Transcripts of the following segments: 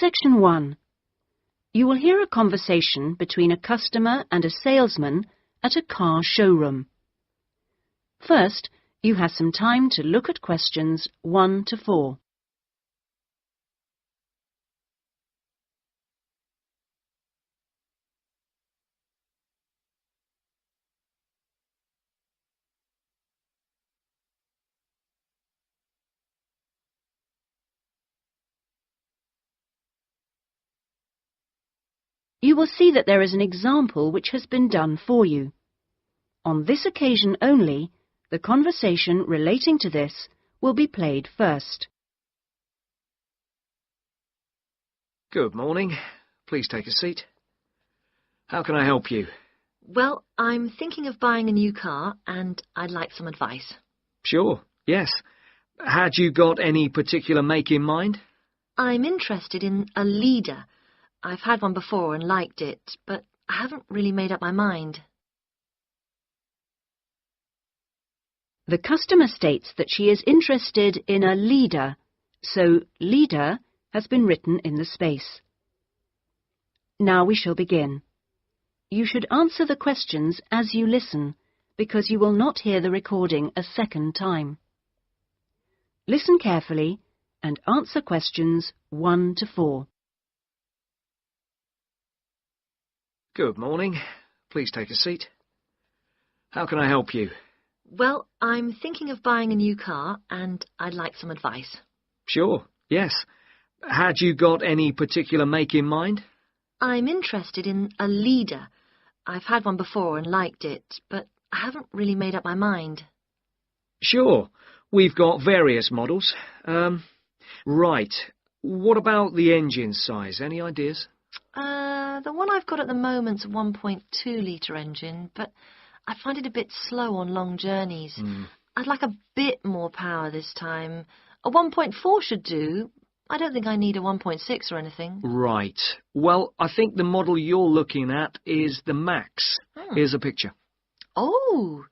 Section 1. You will hear a conversation between a customer and a salesman at a car showroom. First, you have some time to look at questions 1 to 4. You will see that there is an example which has been done for you. On this occasion only, the conversation relating to this will be played first. Good morning. Please take a seat. How can I help you? Well, I'm thinking of buying a new car and I'd like some advice. Sure, yes. Had you got any particular make in mind? I'm interested in a Leader. I've had one before and liked it, but I haven't really made up my mind. The customer states that she is interested in a Leader, so Leader has been written in the space. Now we shall begin. You should answer the questions as you listen, because you will not hear the recording a second time. Listen carefully and answer questions 1 to 4. Good morning. Please take a seat. How can I help you? Well, I'm thinking of buying a new car and I'd like some advice. Sure, yes. Had you got any particular make in mind? I'm interested in a Leader. I've had one before and liked it, but I haven't really made up my mind. Sure. We've got various models. Right. What about the engine size? Any ideas? The one I've got at the moment's a 1.2-litre engine, but I find it a bit slow on long journeys. I'd like a bit more power this time. A 1.4 should do. I don't think I need a 1.6 or anything. Right. Well, I think the model you're looking at is the Max. Here's a picture. Oh,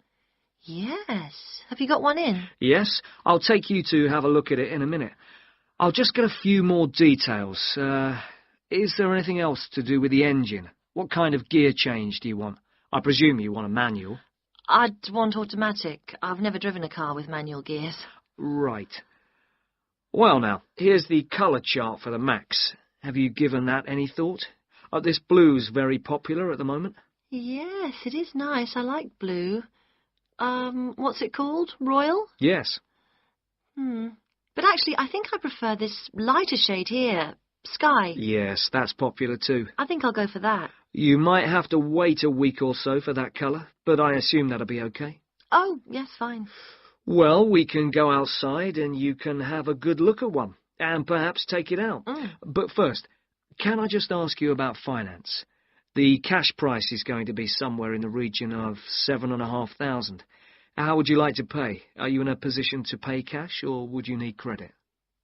yes. Have you got one in? Yes, I'll take you to have a look at it in a minute. I'll just get a few more details. Is there anything else to do with the engine? What kind of gear change do you want? I presume you want a manual. I'd want automatic. I've never driven a car with manual gears. Right. Well now, here's the colour chart for the Max. Have you given that any thought? This blue's very popular at the moment. Yes, it is nice. I like blue. What's it called? Royal? Yes. But actually, I think I prefer this lighter shade here. Sky. Yes, that's popular too. I think I'll go for that. You might have to wait a week or so for that colour, but I assume that'll be okay. Oh, yes, fine. Well, we can go outside and you can have a good look at one, and perhaps take it out. But first, can I just ask you about finance? The cash price is going to be somewhere in the region of 7,500. How would you like to pay? Are you in a position to pay cash, or would you need credit?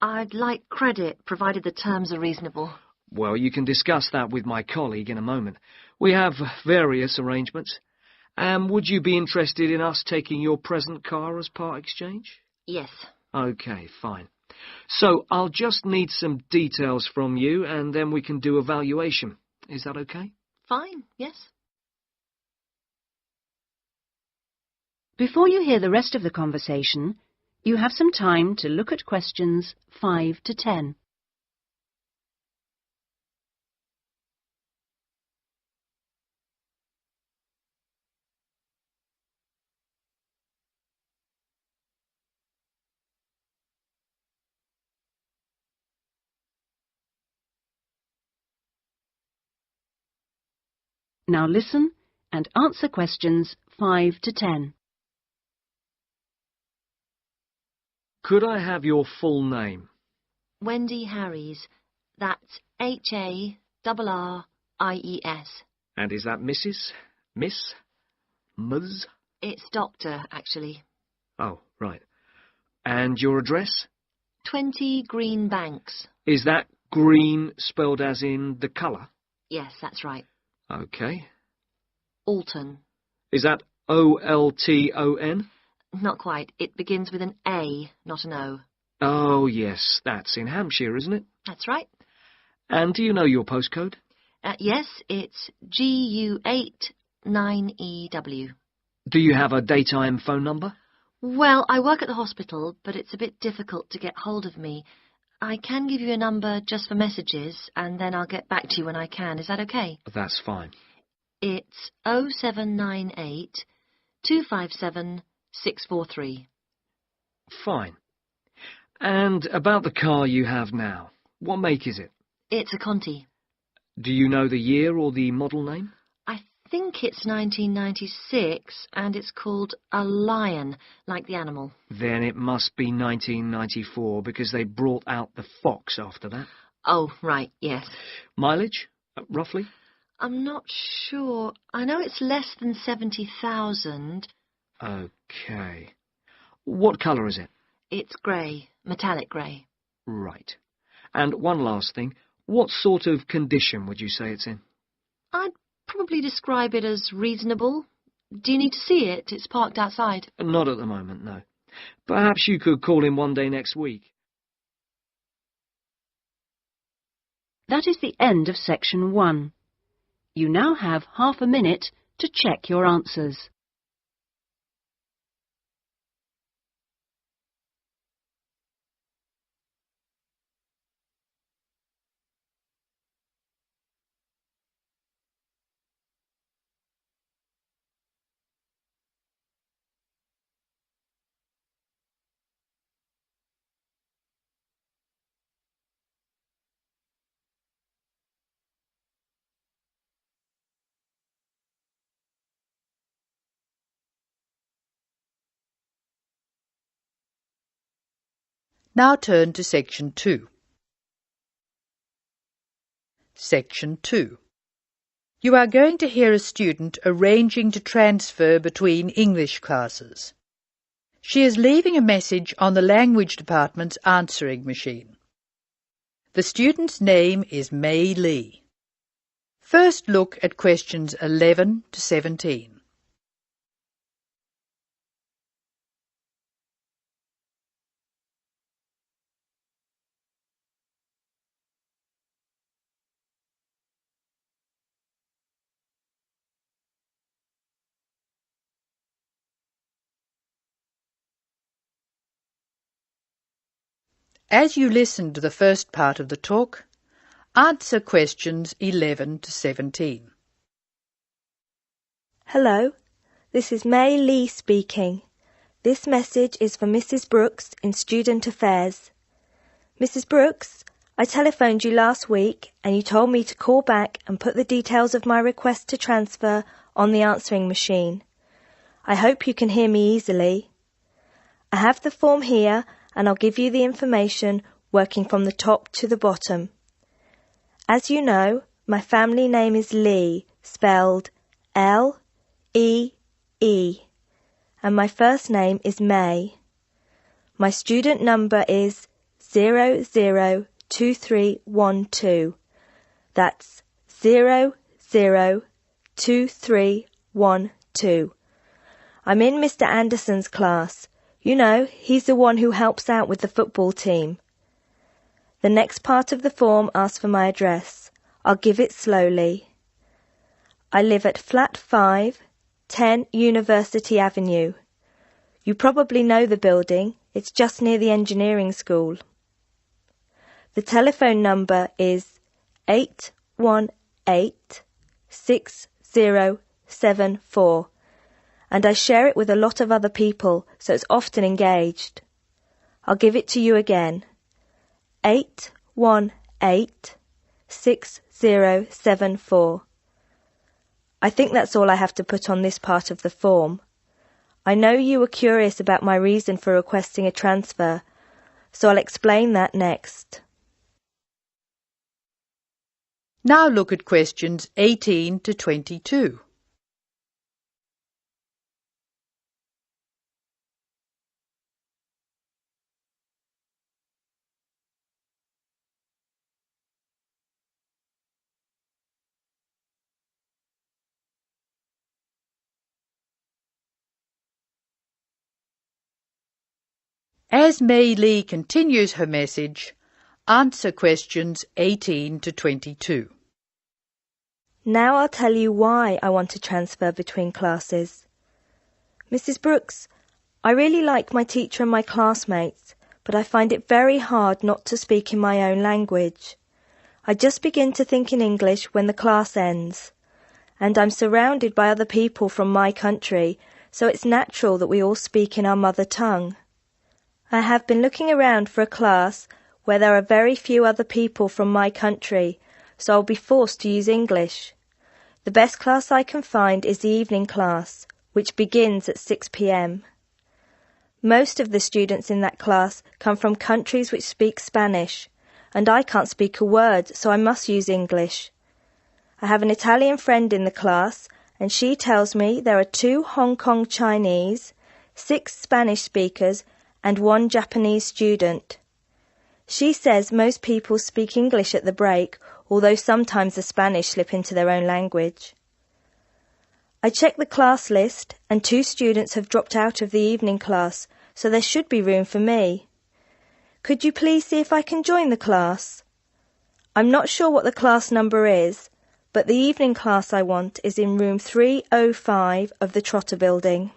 I'd like credit, provided the terms are reasonable. Well, you can discuss that with my colleague in a moment. We have various arrangements. Would you be interested in us taking your present car as part exchange? Yes. OK, fine. So I'll just need some details from you, and then we can do a valuation. Is that OK? Fine, yes. Before you hear the rest of the conversation, you have some time to look at questions 5 to 10. Now listen and answer questions 5 to 10. Could I have your full name? Wendy Harries. That's Harries. And is that Mrs.? Miss? Ms.? It's Doctor, actually. Oh, right. And your address? 20 Green Banks. Is that green spelled as in the colour? Yes, that's right. OK. Alton. Is that O-L-T-O-N? Not quite. It begins with an A, not an O. Oh, yes, that's in Hampshire, isn't it? That's right. And do you know your postcode? Yes, it's GU89EW. Do you have a daytime phone number? Well, I work at the hospital, but it's a bit difficult to get hold of me. I can give you a number just for messages, and then I'll get back to you when I can. Is that okay? That's fine. It's 0798 257 643. Fine. And about the car you have now, what make is it? It's a Conti. Do you know the year or the model name? I think it's 1996, and it's called a Lion, like the animal. Then it must be 1994, because they brought out the Fox after that. Oh, right, yes. Mileage, roughly? I'm not sure. I know it's less than 70,000. OK. What colour is it? It's grey, metallic grey. Right. And one last thing. What sort of condition would you say it's in? I'd probably describe it as reasonable. Do you need to see it? It's parked outside. Not at the moment, no. Perhaps you could call in one day next week. That is the end of section 1. You now have half a minute to check your answers. Now turn to Section 2. Section 2. You are going to hear a student arranging to transfer between English classes. She is leaving a message on the language department's answering machine. The student's name is Mei Lee. First look at questions 11 to 17. As you listen to the first part of the talk, answer questions 11 to 17. Hello, this is May Lee speaking. This message is for Mrs. Brooks in Student Affairs. Mrs. Brooks, I telephoned you last week and you told me to call back and put the details of my request to transfer on the answering machine. I hope you can hear me easily. I have the form here and I'll give you the information working from the top to the bottom. As you know, my family name is Lee, spelled L-E-E, and my first name is May. My student number is 002312. That's 002312. I'm in Mr. Anderson's class. You know, he's the one who helps out with the football team. The next part of the form asks for my address. I'll give it slowly. I live at Flat 5, 10 University Avenue. You probably know the building. It's just near the engineering school. The telephone number is 818-6074. And I share it with a lot of other people, so it's often engaged. I'll give it to you again. 818-6074. I think that's all I have to put on this part of the form. I know you were curious about my reason for requesting a transfer, so I'll explain that next. Now look at questions 18 to 22. As Mei Lee continues her message, answer questions 18 to 22. Now I'll tell you why I want to transfer between classes. Mrs. Brooks, I really like my teacher and my classmates, but I find it very hard not to speak in my own language. I just begin to think in English when the class ends, and I'm surrounded by other people from my country, so it's natural that we all speak in our mother tongue. I have been looking around for a class where there are very few other people from my country, so I'll be forced to use English. The best class I can find is the evening class, which begins at 6 p.m. Most of the students in that class come from countries which speak Spanish, and I can't speak a word, so I must use English. I have an Italian friend in the class, and she tells me there are 2 Hong Kong Chinese, 6 Spanish speakers, and 1 Japanese student. She says most people speak English at the break, although sometimes the Spanish slip into their own language. I checked the class list, and 2 students have dropped out of the evening class, so there should be room for me. Could you please see if I can join the class? I'm not sure what the class number is, but the evening class I want is in room 305 of the Trotter Building.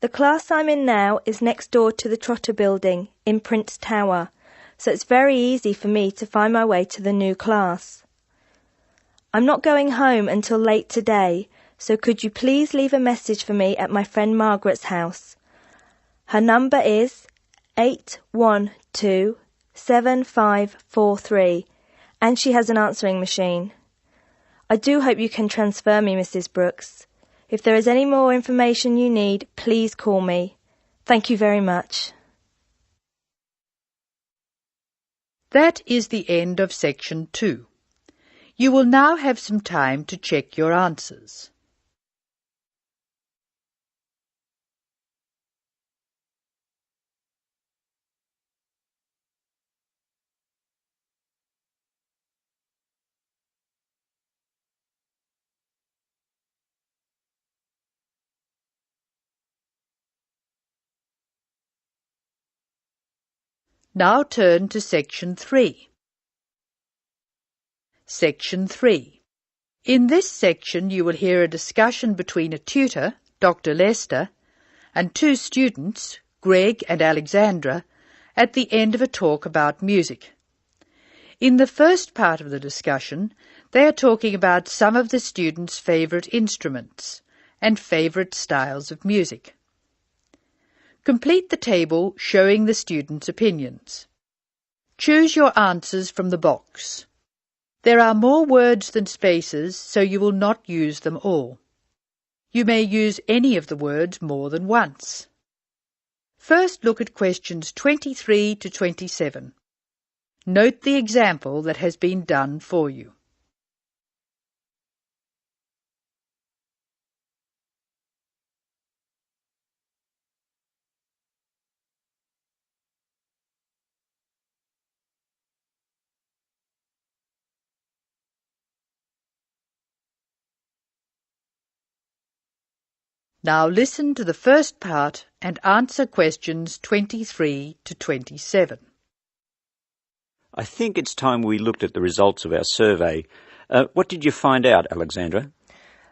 The class I'm in now is next door to the Trotter Building in Prince Tower, so it's very easy for me to find my way to the new class. I'm not going home until late today, so could you please leave a message for me at my friend Margaret's house? Her number is 812-7543, and she has an answering machine. I do hope you can transfer me, Mrs. Brooks. If there is any more information you need, please call me. Thank you very much. That is the end of section 2. You will now have some time to check your answers. Now turn to section 3. Section 3. In this section you will hear a discussion between a tutor, Dr. Lester, and 2 students, Greg and Alexandra, at the end of a talk about music. In the first part of the discussion, they are talking about some of the students' favourite instruments and favourite styles of music. Complete the table showing the students' opinions. Choose your answers from the box. There are more words than spaces, so you will not use them all. You may use any of the words more than once. First look at questions 23 to 27. Note the example that has been done for you. Now listen to the first part and answer questions 23 to 27. I think it's time we looked at the results of our survey. What did you find out, Alexandra?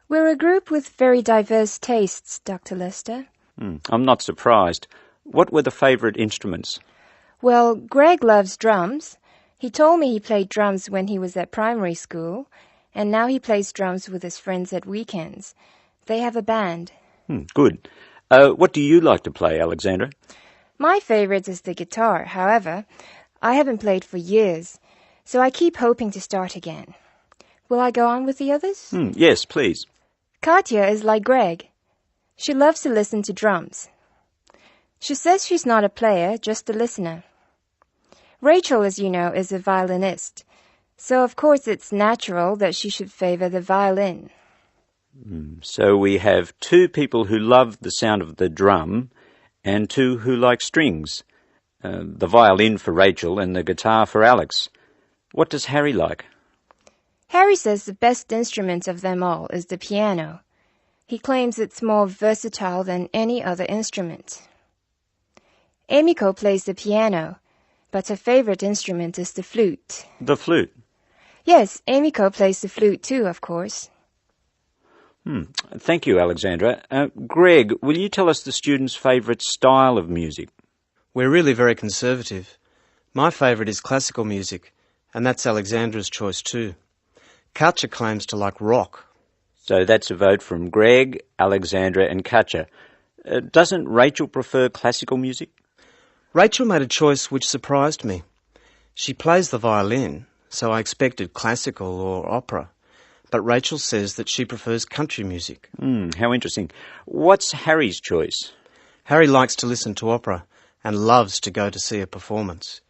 We're a group with very diverse tastes, Dr. Lester. I'm not surprised. What were the favourite instruments? Well, Greg loves drums. He told me he played drums when he was at primary school, and now he plays drums with his friends at weekends. They have a band. Good. What do you like to play, Alexandra? My favourite is the guitar. However, I haven't played for years, so I keep hoping to start again. Will I go on with the others? Yes, please. Katya is like Greg. She loves to listen to drums. She says she's not a player, just a listener. Rachel, as you know, is a violinist, so of course it's natural that she should favour the violin. So we have 2 people who love the sound of the drum and 2 who like strings. The violin for Rachel and the guitar for Alex. What does Harry like? Harry says the best instrument of them all is the piano. He claims it's more versatile than any other instrument. Emiko plays the piano, but her favourite instrument is the flute. The flute? Yes, Emiko plays the flute too, of course. Thank you, Alexandra. Greg, will you tell us the students' favourite style of music? We're really very conservative. My favourite is classical music, and that's Alexandra's choice too. Katja claims to like rock. So that's a vote from Greg, Alexandra and Katja. Doesn't Rachel prefer classical music? Rachel made a choice which surprised me. She plays the violin, so I expected classical or opera. But Rachel says that she prefers country music. How interesting. What's Harry's choice? Harry likes to listen to opera and loves to go to see a performance.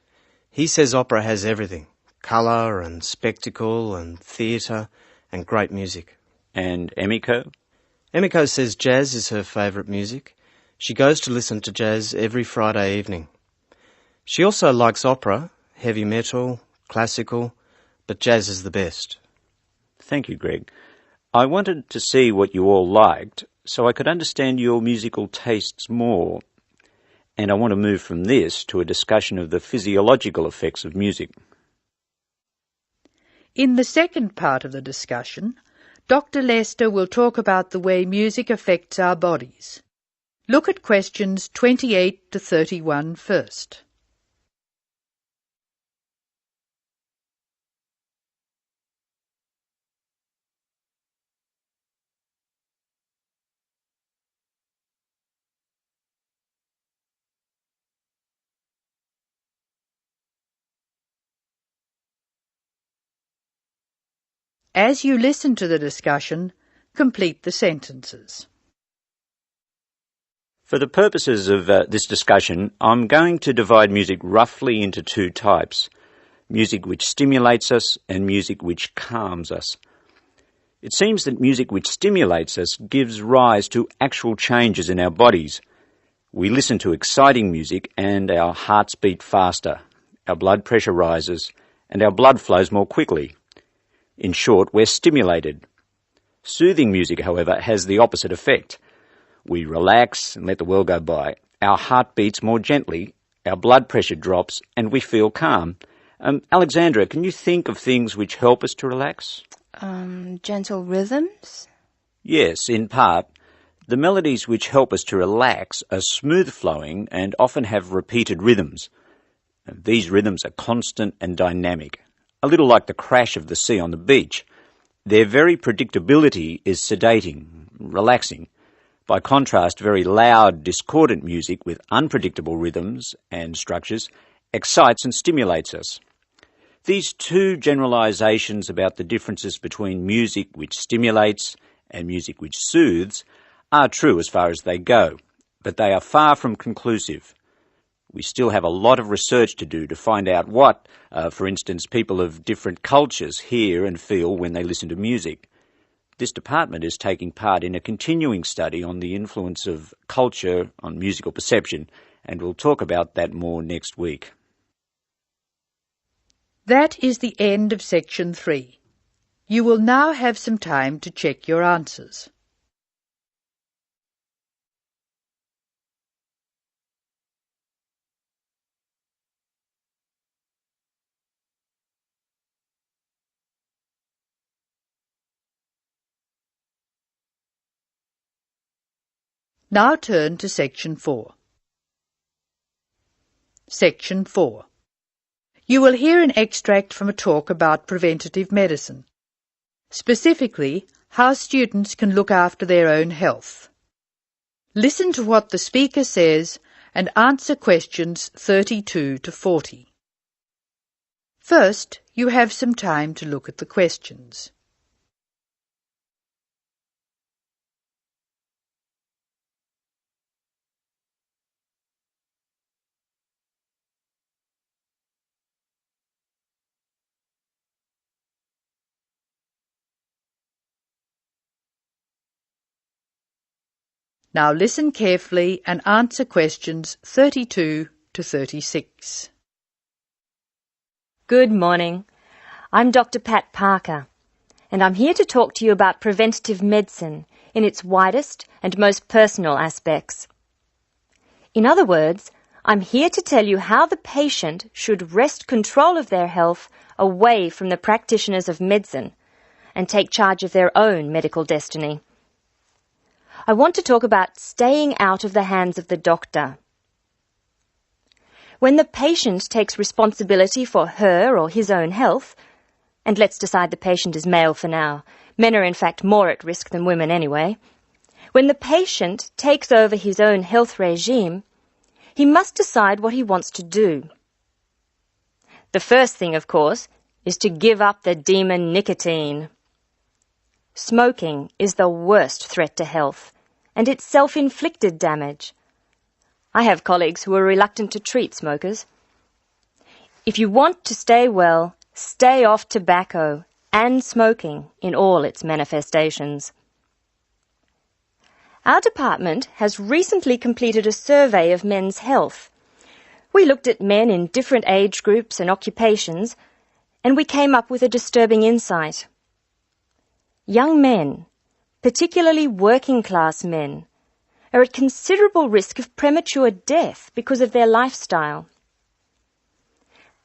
He says opera has everything, colour and spectacle and theatre and great music. And Emiko? Emiko says jazz is her favourite music. She goes to listen to jazz every Friday evening. She also likes opera, heavy metal, classical, but jazz is the best. Thank you, Greg. I wanted to see what you all liked so I could understand your musical tastes more. And I want to move from this to a discussion of the physiological effects of music. In the second part of the discussion, Dr. Lester will talk about the way music affects our bodies. Look at questions 28 to 31 first. As you listen to the discussion, complete the sentences. For the purposes of this discussion, I'm going to divide music roughly into two types: music which stimulates us and music which calms us. It seems that music which stimulates us gives rise to actual changes in our bodies. We listen to exciting music and our hearts beat faster, our blood pressure rises, and our blood flows more quickly. In short, we're stimulated. Soothing music, however, has the opposite effect. We relax and let the world go by. Our heart beats more gently, our blood pressure drops, and we feel calm. Alexandra, can you think of things which help us to relax? Gentle rhythms? Yes, in part. The melodies which help us to relax are smooth-flowing and often have repeated rhythms. These rhythms are constant and dynamic, a little like the crash of the sea on the beach. Their very predictability is sedating, relaxing. By contrast, very loud, discordant music with unpredictable rhythms and structures excites and stimulates us. These two generalizations about the differences between music which stimulates and music which soothes are true as far as they go, but they are far from conclusive. We still have a lot of research to do to find out what, for instance, people of different cultures hear and feel when they listen to music. This department is taking part in a continuing study on the influence of culture on musical perception, and we'll talk about that more next week. That is the end of section 3. You will now have some time to check your answers. Now turn to section 4. Section 4. You will hear an extract from a talk about preventative medicine, specifically how students can look after their own health. Listen to what the speaker says and answer questions 32 to 40. First, you have some time to look at the questions. Now listen carefully and answer questions 32 to 36. Good morning. I'm Dr. Pat Parker, and I'm here to talk to you about preventative medicine in its widest and most personal aspects. In other words, I'm here to tell you how the patient should wrest control of their health away from the practitioners of medicine and take charge of their own medical destiny. I want to talk about staying out of the hands of the doctor. When the patient takes responsibility for her or his own health, and let's decide the patient is male for now, men are in fact more at risk than women anyway, when the patient takes over his own health regime, he must decide what he wants to do. The first thing, of course, is to give up the demon nicotine. Smoking is the worst threat to health, and it's self-inflicted damage. I have colleagues who are reluctant to treat smokers. If you want to stay well, stay off tobacco and smoking in all its manifestations. Our department has recently completed a survey of men's health. We looked at men in different age groups and occupations, and we came up with a disturbing insight. Young men, particularly working-class men, are at considerable risk of premature death because of their lifestyle.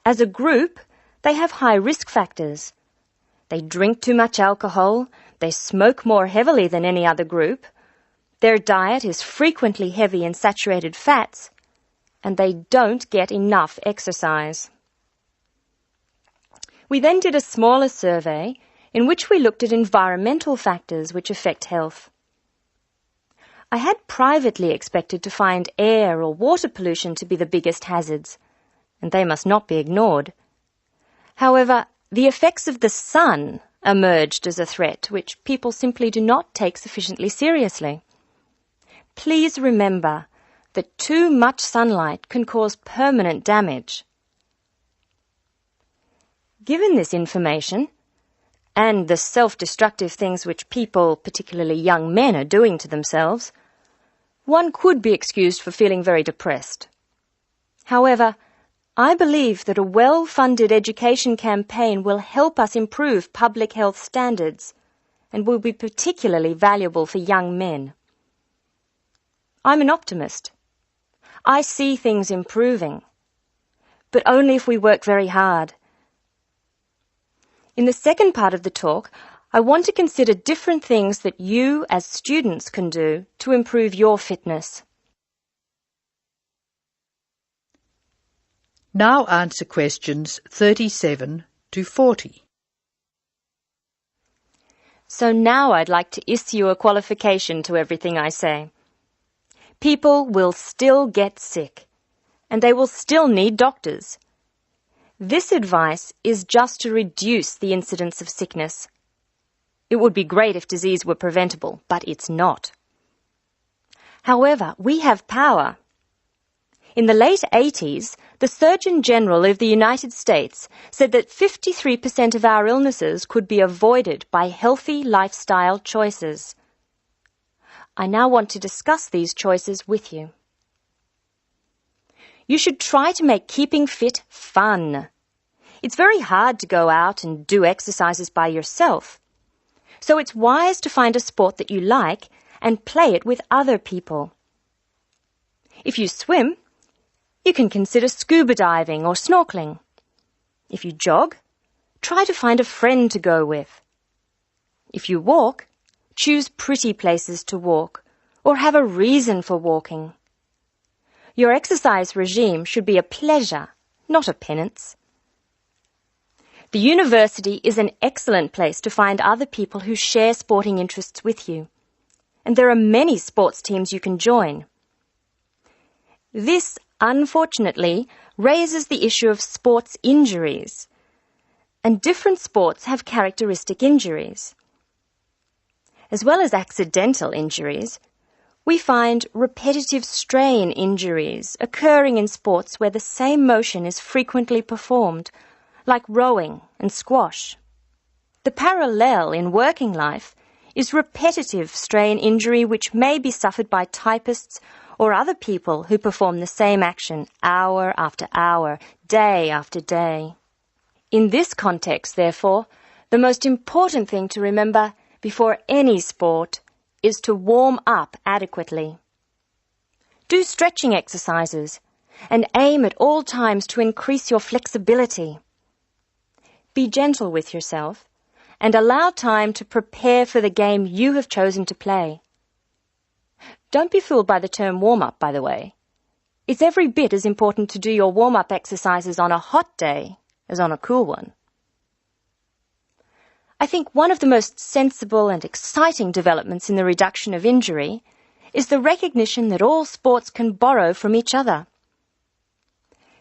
As a group, they have high risk factors. They drink too much alcohol, they smoke more heavily than any other group, their diet is frequently heavy in saturated fats, and they don't get enough exercise. We then did a smaller survey in which we looked at environmental factors which affect health. I had privately expected to find air or water pollution to be the biggest hazards, and they must not be ignored. However, the effects of the sun emerged as a threat which people simply do not take sufficiently seriously. Please remember that too much sunlight can cause permanent damage. Given this information, and the self-destructive things which people, particularly young men, are doing to themselves, one could be excused for feeling very depressed. However, I believe that a well-funded education campaign will help us improve public health standards and will be particularly valuable for young men. I'm an optimist. I see things improving, but only if we work very hard. In the second part of the talk, I want to consider different things that you as students can do to improve your fitness. Now answer questions 37 to 40. So now I'd like to issue a qualification to everything I say. People will still get sick, and they will still need doctors. This advice is just to reduce the incidence of sickness. It would be great if disease were preventable, but it's not. However, we have power. In the late 80s, the Surgeon General of the United States said that 53% of our illnesses could be avoided by healthy lifestyle choices. I now want to discuss these choices with you. You should try to make keeping fit fun. It's very hard to go out and do exercises by yourself. So it's wise to find a sport that you like and play it with other people. If you swim, you can consider scuba diving or snorkeling. If you jog, try to find a friend to go with. If you walk, choose pretty places to walk or have a reason for walking. Your exercise regime should be a pleasure, not a penance. The university is an excellent place to find other people who share sporting interests with you, and there are many sports teams you can join. This, unfortunately, raises the issue of sports injuries, and different sports have characteristic injuries. As well as accidental injuries, we find repetitive strain injuries occurring in sports where the same motion is frequently performed, like rowing and squash. The parallel in working life is repetitive strain injury which may be suffered by typists or other people who perform the same action hour after hour, day after day. In this context, therefore, the most important thing to remember before any sport is to warm up adequately. Do stretching exercises and aim at all times to increase your flexibility. Be gentle with yourself and allow time to prepare for the game you have chosen to play. Don't be fooled by the term warm-up, by the way. It's every bit as important to do your warm-up exercises on a hot day as on a cool one. I think one of the most sensible and exciting developments in the reduction of injury is the recognition that all sports can borrow from each other.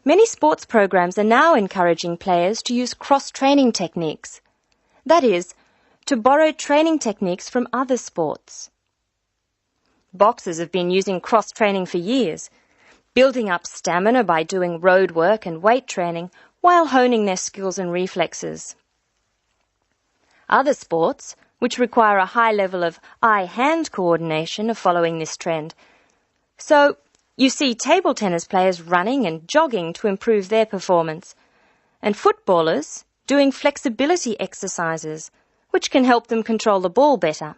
Many sports programs are now encouraging players to use cross-training techniques. That is, to borrow training techniques from other sports. Boxers have been using cross-training for years, building up stamina by doing road work and weight training while honing their skills and reflexes. Other sports, which require a high level of eye-hand coordination, are following this trend. So, you see table tennis players running and jogging to improve their performance, and footballers doing flexibility exercises, which can help them control the ball better.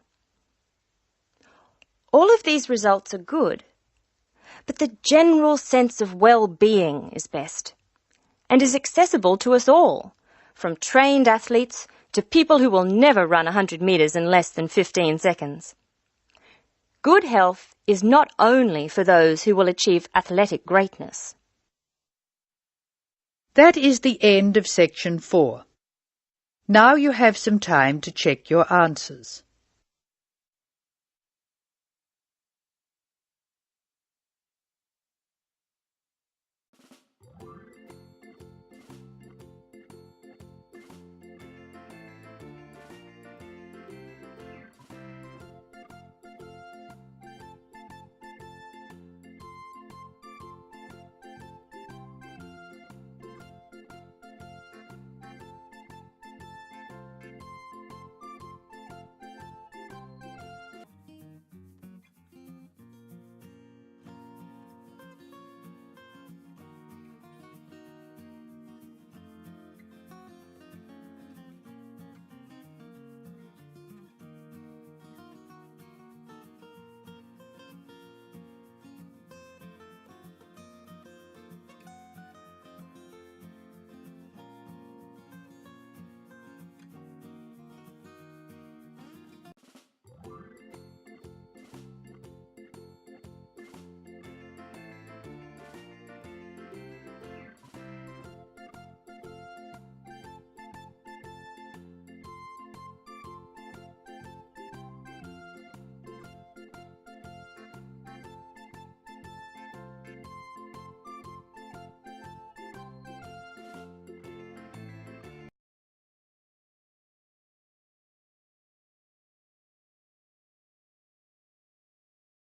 All of these results are good, but the general sense of well-being is best, and is accessible to us all, from trained athletes to people who will never run 100 metres in less than 15 seconds. Good health is not only for those who will achieve athletic greatness. That is the end of section 4. Now you have some time to check your answers.